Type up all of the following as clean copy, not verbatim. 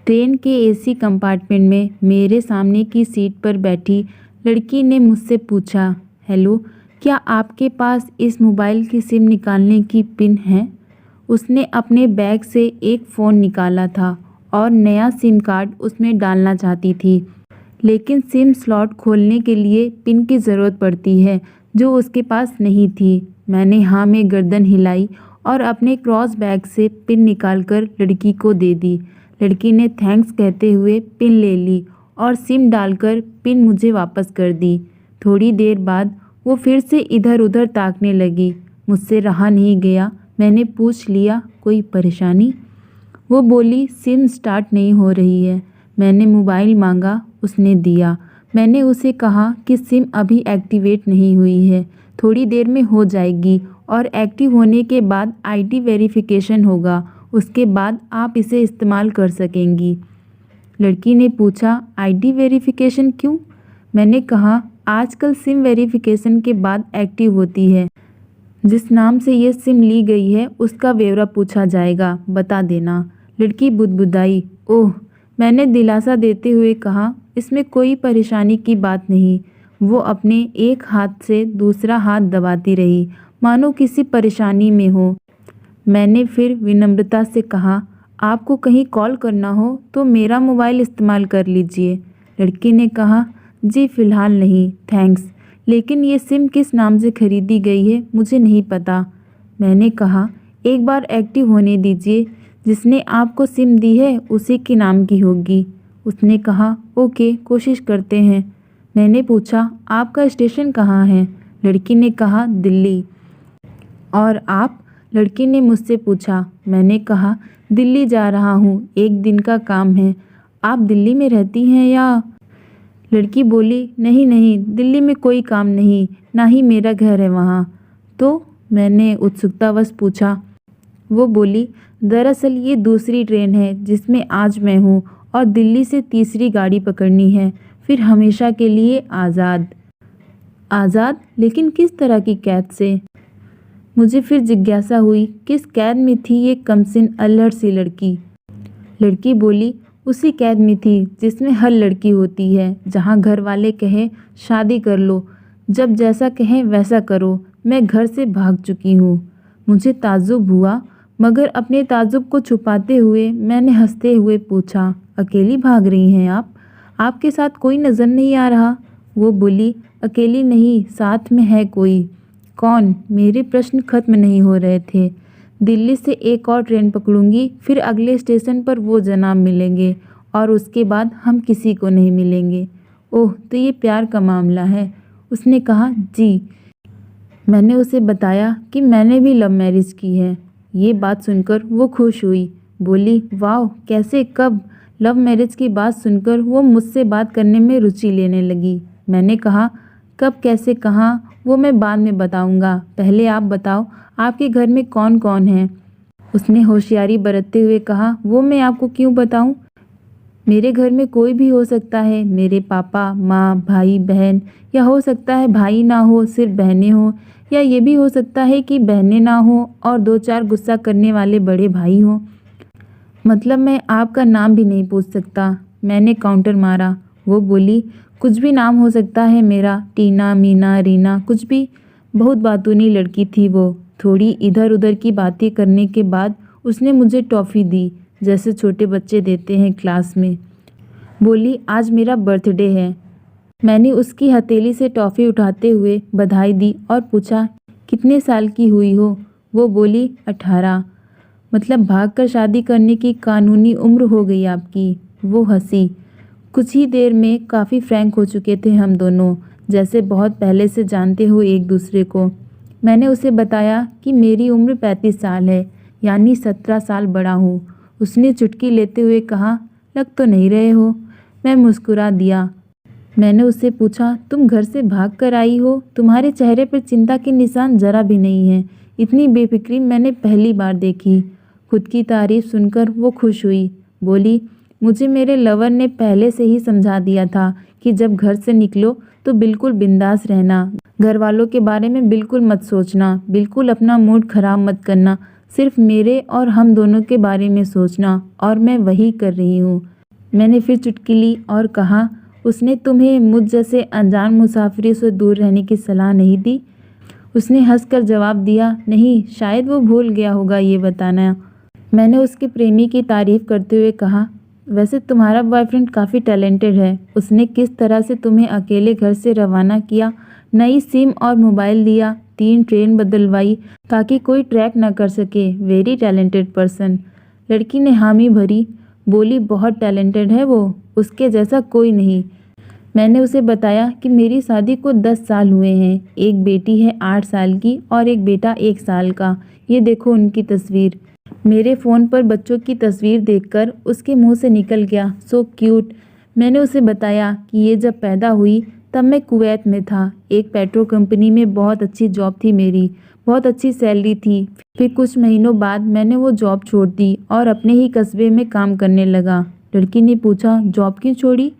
Train के AC compartment में मेरे सामने की सीट पर बैठी लड़की ने मुझसे पूछा, हेलो, क्या आपके पास इस मोबाइल की सिम निकालने की पिन है? उसने अपने बैग से एक फ़ोन निकाला था और नया सिम कार्ड उसमें डालना चाहती थी। लेकिन सिम स्लॉट खोलने के लिए पिन की ज़रूरत पड़ती है, जो उसके पास नहीं थी। मैंने हाँ में गर्दन हिलाई और अपने क्रॉस बैग से पिन निकालकर लड़की को दे दी। लड़की ने थैंक्स कहते हुए पिन ले ली और सिम डालकर पिन मुझे वापस कर दी। थोड़ी देर बाद वो फिर से इधर उधर ताकने लगी। मुझसे रहा नहीं गया, मैंने पूछ लिया, कोई परेशानी? वो बोली, सिम स्टार्ट नहीं हो रही है। मैंने मोबाइल मांगा, उसने दिया। मैंने उसे कहा कि सिम अभी एक्टिवेट नहीं हुई है, थोड़ी देर में हो जाएगी और एक्टिव होने के बाद आईडी वेरिफिकेशन होगा, उसके बाद आप इसे इस्तेमाल कर सकेंगी। लड़की ने पूछा, आईडी वेरिफिकेशन क्यों? मैंने कहा, आजकल सिम वेरिफिकेशन के बाद एक्टिव होती है। जिस नाम से ये सिम ली गई है उसका ब्यौरा पूछा जाएगा, बता देना। लड़की बुदबुदाई, ओह। मैंने दिलासा देते हुए कहा, इसमें कोई परेशानी की बात नहीं। वो अपने एक हाथ से दूसरा हाथ दबाती रही, मानो किसी परेशानी में हो। मैंने फिर विनम्रता से कहा, आपको कहीं कॉल करना हो तो मेरा मोबाइल इस्तेमाल कर लीजिए। लड़की ने कहा, जी फ़िलहाल नहीं, थैंक्स, लेकिन ये सिम किस नाम से खरीदी गई है मुझे नहीं पता। मैंने कहा, एक बार एक्टिव होने दीजिए, जिसने आपको सिम दी है उसी के नाम की होगी। उसने कहा, ओके, कोशिश करते हैं। मैंने पूछा, आपका स्टेशन कहाँ है? लड़की ने कहा, दिल्ली। और आप? लड़की ने मुझसे पूछा। मैंने कहा, दिल्ली जा रहा हूँ, एक दिन का काम है। आप दिल्ली में रहती हैं या? लड़की बोली, नहीं नहीं, दिल्ली में कोई काम नहीं, ना ही मेरा घर है वहाँ। तो? मैंने उत्सुकतावश पूछा। वो बोली, दरअसल ये दूसरी ट्रेन है जिसमें आज मैं हूँ और दिल्ली से तीसरी गाड़ी पकड़नी है, फिर हमेशा के लिए आज़ाद। आज़ाद? लेकिन किस तरह की कैद से? मुझे फिर जिज्ञासा हुई, किस कैद में थी ये कमसिन अल्हड़ सी लड़की? लड़की बोली, उसी कैद में थी जिसमें हर लड़की होती है, जहाँ घर वाले कहें शादी कर लो, जब जैसा कहें वैसा करो। मैं घर से भाग चुकी हूँ। मुझे ताज्जुब हुआ, मगर अपने ताज्जुब को छुपाते हुए मैंने हंसते हुए पूछा, अकेली भाग रही हैं आप? आपके साथ कोई नज़र नहीं आ रहा? वो बोली, अकेली नहीं, साथ में है कोई। कौन? मेरे प्रश्न खत्म नहीं हो रहे थे। दिल्ली से एक और ट्रेन पकड़ूंगी, फिर अगले स्टेशन पर वो जनाब मिलेंगे और उसके बाद हम किसी को नहीं मिलेंगे। ओह, तो ये प्यार का मामला है? उसने कहा, जी। मैंने उसे बताया कि मैंने भी लव मैरिज की है। ये बात सुनकर वो खुश हुई, बोली, वाह, कैसे, कब? लव मैरिज की बात सुनकर वो मुझसे बात करने में रुचि लेने लगी। मैंने कहा, कब, कैसे, कहाँ, वो मैं बाद में बताऊंगा, पहले आप बताओ, आपके घर में कौन कौन है? उसने होशियारी बरतते हुए कहा, वो मैं आपको क्यों बताऊं? मेरे घर में कोई भी हो सकता है, मेरे पापा, माँ, भाई, बहन, या हो सकता है भाई ना हो, सिर्फ बहनें हो, या ये भी हो सकता है कि बहनें ना हो और दो चार गुस्सा करने वाले बड़े भाई हों। मतलब मैं आपका नाम भी नहीं पूछ सकता? मैंने काउंटर मारा। वो बोली, कुछ भी नाम हो सकता है मेरा, टीना, मीना, रीना, कुछ भी। बहुत बातूनी लड़की थी वो। थोड़ी इधर उधर की बातें करने के बाद उसने मुझे टॉफ़ी दी, जैसे छोटे बच्चे देते हैं क्लास में। बोली, आज मेरा बर्थडे है। मैंने उसकी हथेली से टॉफ़ी उठाते हुए बधाई दी और पूछा, कितने साल की हुई हो? वो बोली, 18। मतलब भागकर शादी करने की कानूनी उम्र हो गई आपकी? वो हंसी। कुछ ही देर में काफ़ी फ्रैंक हो चुके थे हम दोनों, जैसे बहुत पहले से जानते हो एक दूसरे को। मैंने उसे बताया कि मेरी उम्र 35 साल है, यानी 17 साल बड़ा हूँ। उसने चुटकी लेते हुए कहा, लग तो नहीं रहे हो। मैं मुस्कुरा दिया। मैंने उससे पूछा, तुम घर से भाग कर आई हो? तुम्हारे चेहरे पर चिंता के निशान जरा भी नहीं है। इतनी बेफिक्री मैंने पहली बार देखी। खुद की तारीफ सुनकर वो खुश हुई। बोली, मुझे मेरे लवर ने पहले से ही समझा दिया था कि जब घर से निकलो तो बिल्कुल बिंदास रहना, घर वालों के बारे में बिल्कुल मत सोचना, बिल्कुल अपना मूड खराब मत करना, सिर्फ मेरे और हम दोनों के बारे में सोचना, और मैं वही कर रही हूँ। मैंने फिर चुटकी ली और कहा, उसने तुम्हें मुझ जैसे अनजान मुसाफिर से दूर रहने की सलाह नहीं दी? उसने हंसकर जवाब दिया, नहीं, शायद वो भूल गया होगा ये बताना। मैंने उसके प्रेमी की तारीफ करते हुए कहा, वैसे तुम्हारा बॉयफ्रेंड काफ़ी टैलेंटेड है। उसने किस तरह से तुम्हें अकेले घर से रवाना किया, नई सिम और मोबाइल दिया, 3 ट्रेन बदलवाई ताकि कोई ट्रैक न कर सके। Very talented person. लड़की ने हामी भरी, बोली, बहुत टैलेंटेड है वो, उसके जैसा कोई नहीं। मैंने उसे बताया कि मेरी शादी को 10 साल हुए हैं, एक बेटी है 8 साल की और एक बेटा 1 साल का। ये देखो उनकी तस्वीर। मेरे फ़ोन पर बच्चों की तस्वीर देखकर उसके मुंह से निकल गया, सो क्यूट। मैंने उसे बताया कि ये जब पैदा हुई तब मैं कुवैत में था, एक पेट्रो कंपनी में बहुत अच्छी जॉब थी मेरी, बहुत अच्छी सैलरी थी। फिर कुछ महीनों बाद मैंने वो जॉब छोड़ दी और अपने ही कस्बे में काम करने लगा। लड़की ने पूछा, जॉब क्यों छोड़ी?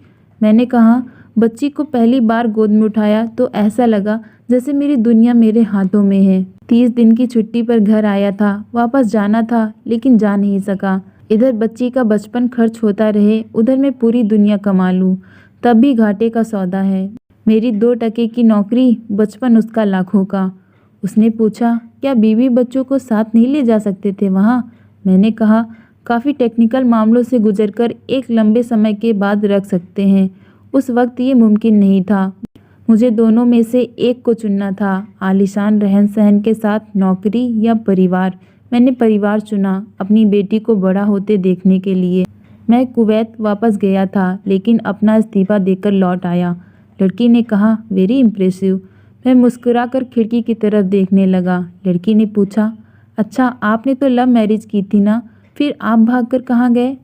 मैंने कहा, बच्ची को पहली बार गोद में उठाया तो ऐसा लगा जैसे मेरी दुनिया मेरे हाथों में है। 30 दिन की छुट्टी पर घर आया था, वापस जाना था लेकिन जा नहीं सका। इधर बच्ची का बचपन खर्च होता रहे, उधर मैं पूरी दुनिया कमा लूँ, तब भी घाटे का सौदा है। मेरी 2 टके की नौकरी, बचपन उसका लाखों का। उसने पूछा, क्या बीवी बच्चों को साथ नहीं ले जा सकते थे वहाँ? मैंने कहा, काफ़ी टेक्निकल मामलों से गुजरकर एक लंबे समय के बाद रख सकते हैं। उस वक्त ये मुमकिन नहीं था। मुझे दोनों में से एक को चुनना था, आलीशान रहन सहन के साथ नौकरी या परिवार। मैंने परिवार चुना, अपनी बेटी को बड़ा होते देखने के लिए। मैं कुवैत वापस गया था लेकिन अपना इस्तीफा देकर लौट आया। लड़की ने कहा, वेरी इम्प्रेसिव। मैं मुस्कुराकर खिड़की की तरफ देखने लगा। लड़की ने पूछा, अच्छा आपने तो लव मैरिज की थी ना, फिर आप भागकर कहाँ गए?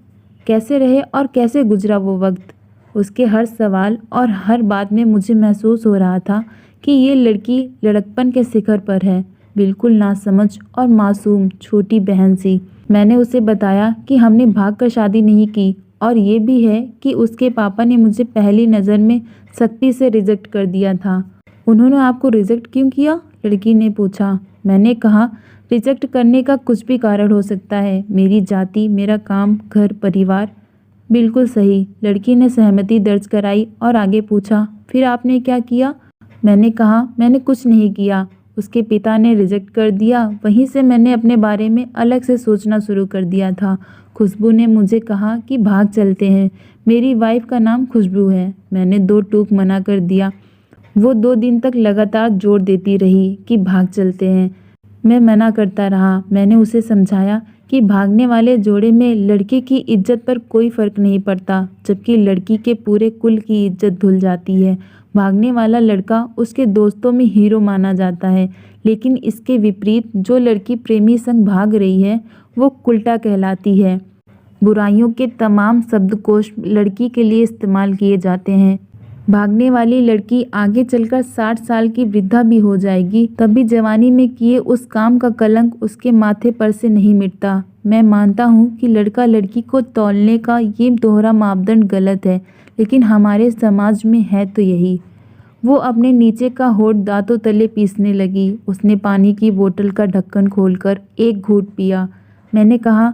कैसे रहे और कैसे गुजरा वो वक्त? उसके हर सवाल और हर बात में मुझे महसूस हो रहा था कि ये लड़की लड़कपन के शिखर पर है, बिल्कुल नासमझ और मासूम छोटी बहन सी। मैंने उसे बताया कि हमने भागकर शादी नहीं की और ये भी है कि उसके पापा ने मुझे पहली नज़र में सख्ती से रिजेक्ट कर दिया था। उन्होंने आपको रिजेक्ट क्यों किया? लड़की ने पूछा। मैंने कहा, रिजेक्ट करने का कुछ भी कारण हो सकता है, मेरी जाति, मेरा काम, घर, परिवार। बिल्कुल सही। लड़की ने सहमति दर्ज कराई और आगे पूछा, फिर आपने क्या किया? मैंने कहा, मैंने कुछ नहीं किया। उसके पिता ने रिजेक्ट कर दिया, वहीं से मैंने अपने बारे में अलग से सोचना शुरू कर दिया था। खुशबू ने मुझे कहा कि भाग चलते हैं। मेरी वाइफ का नाम खुशबू है। मैंने 2 टूक मना कर दिया। वो 2 दिन तक लगातार जोर देती रही कि भाग चलते हैं। मैं मना करता रहा। मैंने उसे समझाया कि भागने वाले जोड़े में लड़के की इज्जत पर कोई फर्क नहीं पड़ता, जबकि लड़की के पूरे कुल की इज्जत धुल जाती है। भागने वाला लड़का उसके दोस्तों में हीरो माना जाता है, लेकिन इसके विपरीत जो लड़की प्रेमी संग भाग रही है वो कुल्टा कहलाती है। बुराइयों के तमाम शब्दकोश लड़की के लिए इस्तेमाल किए जाते हैं। भागने वाली लड़की आगे चलकर 60 साल की वृद्धा भी हो जाएगी, तब भी जवानी में किए उस काम का कलंक उसके माथे पर से नहीं मिटता। मैं मानता हूँ कि लड़का लड़की को तौलने का ये दोहरा मापदंड गलत है, लेकिन हमारे समाज में है तो यही। वो अपने नीचे का होठ दांतों तले पीसने लगी। उसने पानी की बोतल का ढक्कन खोलकर एक घूंट पिया। मैंने कहा,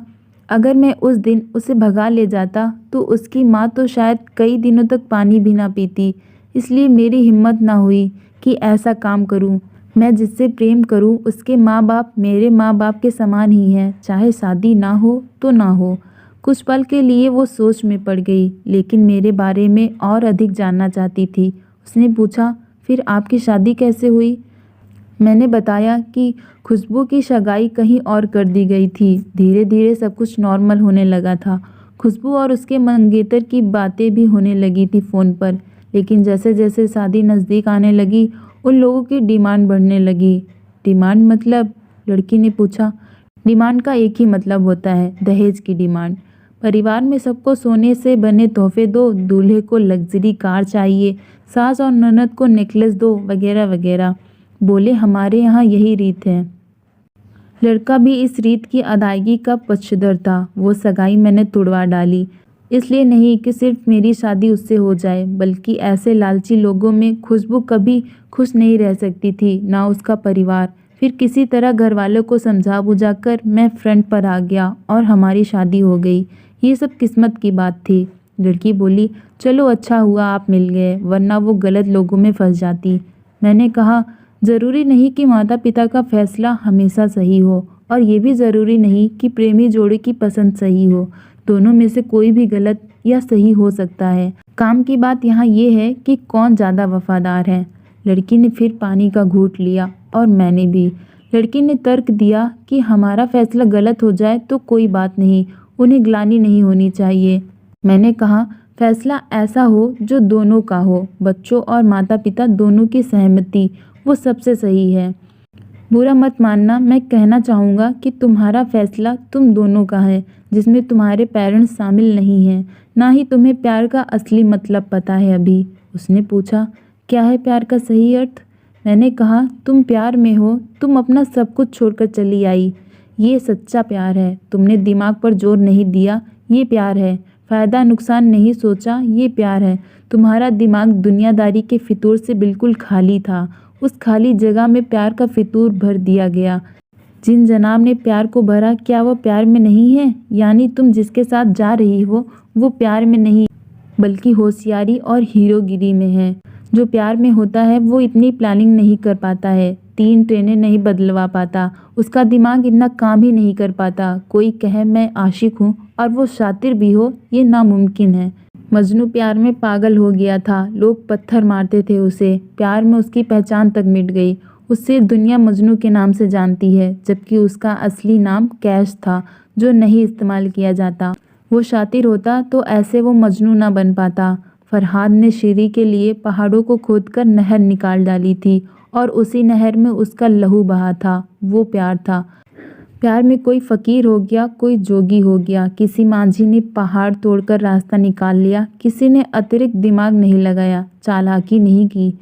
अगर मैं उस दिन उसे भगा ले जाता तो उसकी माँ तो शायद कई दिनों तक पानी भी ना पीती। इसलिए मेरी हिम्मत ना हुई कि ऐसा काम करूं। मैं जिससे प्रेम करूं उसके माँ बाप मेरे माँ बाप के समान ही हैं, चाहे शादी ना हो तो ना हो। कुछ पल के लिए वो सोच में पड़ गई, लेकिन मेरे बारे में और अधिक जानना चाहती थी। उसने पूछा, फिर आपकी शादी कैसे हुई? मैंने बताया कि खुशबू की सगाई कहीं और कर दी गई थी। धीरे धीरे सब कुछ नॉर्मल होने लगा था। खुशबू और उसके मंगेतर की बातें भी होने लगी थी फ़ोन पर, लेकिन जैसे जैसे शादी नज़दीक आने लगी उन लोगों की डिमांड बढ़ने लगी। डिमांड मतलब? लड़की ने पूछा। डिमांड का एक ही मतलब होता है, दहेज की डिमांड। परिवार में सबको सोने से बने तोहफे दो, दूल्हे को लग्जरी कार चाहिए, सास और ननद को नेकलेस दो, वगैरह वगैरह। बोले, हमारे यहाँ यही रीत है। लड़का भी इस रीत की अदायगी का पक्षधर था। वो सगाई मैंने तुड़वा डाली, इसलिए नहीं कि सिर्फ मेरी शादी उससे हो जाए, बल्कि ऐसे लालची लोगों में खुशबू कभी खुश नहीं रह सकती थी, ना उसका परिवार। फिर किसी तरह घर वालों को समझा बुझाकर मैं फ्रंट पर आ गया और हमारी शादी हो गई। ये सब किस्मत की बात थी। लड़की बोली, चलो अच्छा हुआ आप मिल गए, वरना वो गलत लोगों में फंस जाती। मैंने कहा, ज़रूरी नहीं कि माता पिता का फैसला हमेशा सही हो, और ये भी ज़रूरी नहीं कि प्रेमी जोड़े की पसंद सही हो। दोनों में से कोई भी गलत या सही हो सकता है। काम की बात यहाँ ये है कि कौन ज़्यादा वफादार है। लड़की ने फिर पानी का घूंट लिया और मैंने भी। लड़की ने तर्क दिया कि हमारा फैसला गलत हो जाए तो कोई बात नहीं, उन्हें ग्लानि नहीं होनी चाहिए। मैंने कहा, फैसला ऐसा हो जो दोनों का हो, बच्चों और माता पिता दोनों की सहमति, वो सबसे सही है। बुरा मत मानना, मैं कहना चाहूँगा कि तुम्हारा फैसला तुम दोनों का है, जिसमें तुम्हारे पेरेंट्स शामिल नहीं हैं। ना ही तुम्हें प्यार का असली मतलब पता है अभी। उसने पूछा, क्या है प्यार का सही अर्थ? मैंने कहा, तुम प्यार में हो, तुम अपना सब कुछ छोड़कर चली आई। ये सच्चा प्यार है। तुमने दिमाग पर जोर नहीं दिया, ये प्यार है। फ़ायदा नुकसान नहीं सोचा, ये प्यार है। तुम्हारा दिमाग दुनियादारी के फितूर से बिल्कुल खाली था। उस खाली जगह में प्यार का फितूर भर दिया गया। जिन जनाब ने प्यार को भरा, क्या वो प्यार में नहीं है? यानी तुम जिसके साथ जा रही हो वो प्यार में नहीं, बल्कि होशियारी और हीरोगिरी में है। जो प्यार में होता है वो इतनी प्लानिंग नहीं कर पाता है, 3 ट्रेनें नहीं बदलवा पाता, उसका दिमाग इतना काम ही नहीं कर पाता। कोई कहे मैं आशिक हूँ और वो शातिर भी हो, ये नामुमकिन है। मजनू प्यार में पागल हो गया था, लोग पत्थर मारते थे उसे। प्यार में उसकी पहचान तक मिट गई। उससे दुनिया मजनू के नाम से जानती है, जबकि उसका असली नाम कैश था, जो नहीं इस्तेमाल किया जाता। वो शातिर होता तो ऐसे वो मजनू ना बन पाता। फरहाद ने शीरी के लिए पहाड़ों को खोदकर नहर निकाल डाली थी, और उसी नहर में उसका लहू बहा था। वो प्यार था। प्यार में कोई फ़कीर हो गया, कोई जोगी हो गया। किसी मांझी ने पहाड़ तोड़कर रास्ता निकाल लिया, किसी ने अतिरिक्त दिमाग नहीं लगाया, चालाकी नहीं की।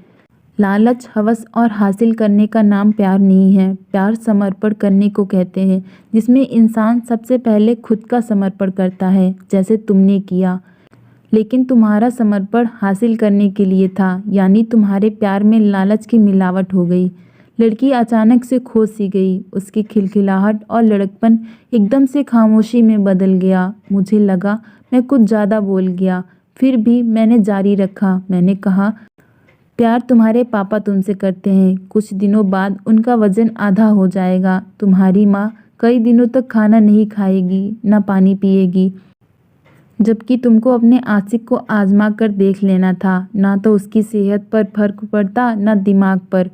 लालच, हवस और हासिल करने का नाम प्यार नहीं है। प्यार समर्पण करने को कहते हैं, जिसमें इंसान सबसे पहले खुद का समर्पण करता है, जैसे तुमने किया। लेकिन तुम्हारा समर्पण हासिल करने के लिए था, यानी तुम्हारे प्यार में लालच की मिलावट हो गई। लड़की अचानक से खो सी गई। उसकी खिलखिलाहट और लड़कपन एकदम से खामोशी में बदल गया। मुझे लगा मैं कुछ ज़्यादा बोल गया, फिर भी मैंने जारी रखा। मैंने कहा, प्यार तुम्हारे पापा तुमसे करते हैं। कुछ दिनों बाद उनका वजन आधा हो जाएगा। तुम्हारी माँ कई दिनों तक खाना नहीं खाएगी, ना पानी पिएगी, जबकि तुमको अपने आशिक को आजमा कर देख लेना था। ना तो उसकी सेहत पर फर्क पड़ता, ना दिमाग पर।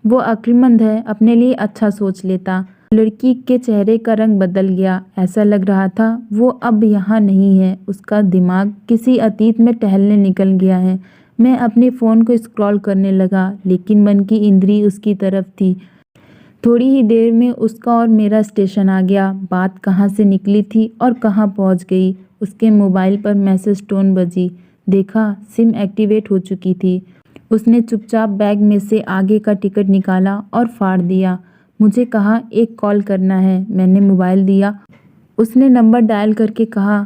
वो अक्लमंद है, अपने लिए अच्छा सोच लेता। लड़की के चेहरे का रंग बदल गया। ऐसा लग रहा था वो अब यहाँ नहीं है, उसका दिमाग किसी अतीत में टहलने निकल गया है। मैं अपने फ़ोन को स्क्रॉल करने लगा, लेकिन मन की इंद्री उसकी तरफ थी। थोड़ी ही देर में उसका और मेरा स्टेशन आ गया। बात कहाँ से निकली थी और कहाँ पहुँच गई। उसके मोबाइल पर मैसेज टोन बजी। देखा, सिम एक्टिवेट हो चुकी थी। उसने चुपचाप बैग में से आगे का टिकट निकाला और फाड़ दिया। मुझे कहा, एक कॉल करना है। मैंने मोबाइल दिया। उसने नंबर डायल करके कहा,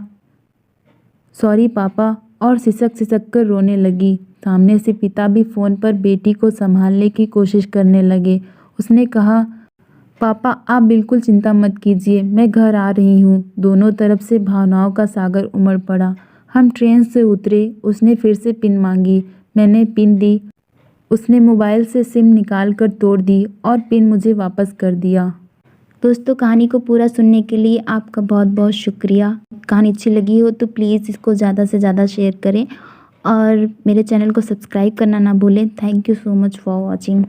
सॉरी पापा, और सिसक कर रोने लगी। सामने से पिता भी फ़ोन पर बेटी को संभालने की कोशिश करने लगे। उसने कहा, पापा आप बिल्कुल चिंता मत कीजिए, मैं घर आ रही हूँ। दोनों तरफ से भावनाओं का सागर उमड़ पड़ा। हम ट्रेन से उतरे। उसने फिर से पिन मांगी। मैंने पिन दी। उसने मोबाइल से सिम निकाल कर तोड़ दी और पिन मुझे वापस कर दिया। दोस्तों, कहानी को पूरा सुनने के लिए आपका बहुत बहुत शुक्रिया। कहानी अच्छी लगी हो तो प्लीज़ इसको ज़्यादा से ज़्यादा शेयर करें और मेरे चैनल को सब्सक्राइब करना ना भूलें। Thank you so much for watching.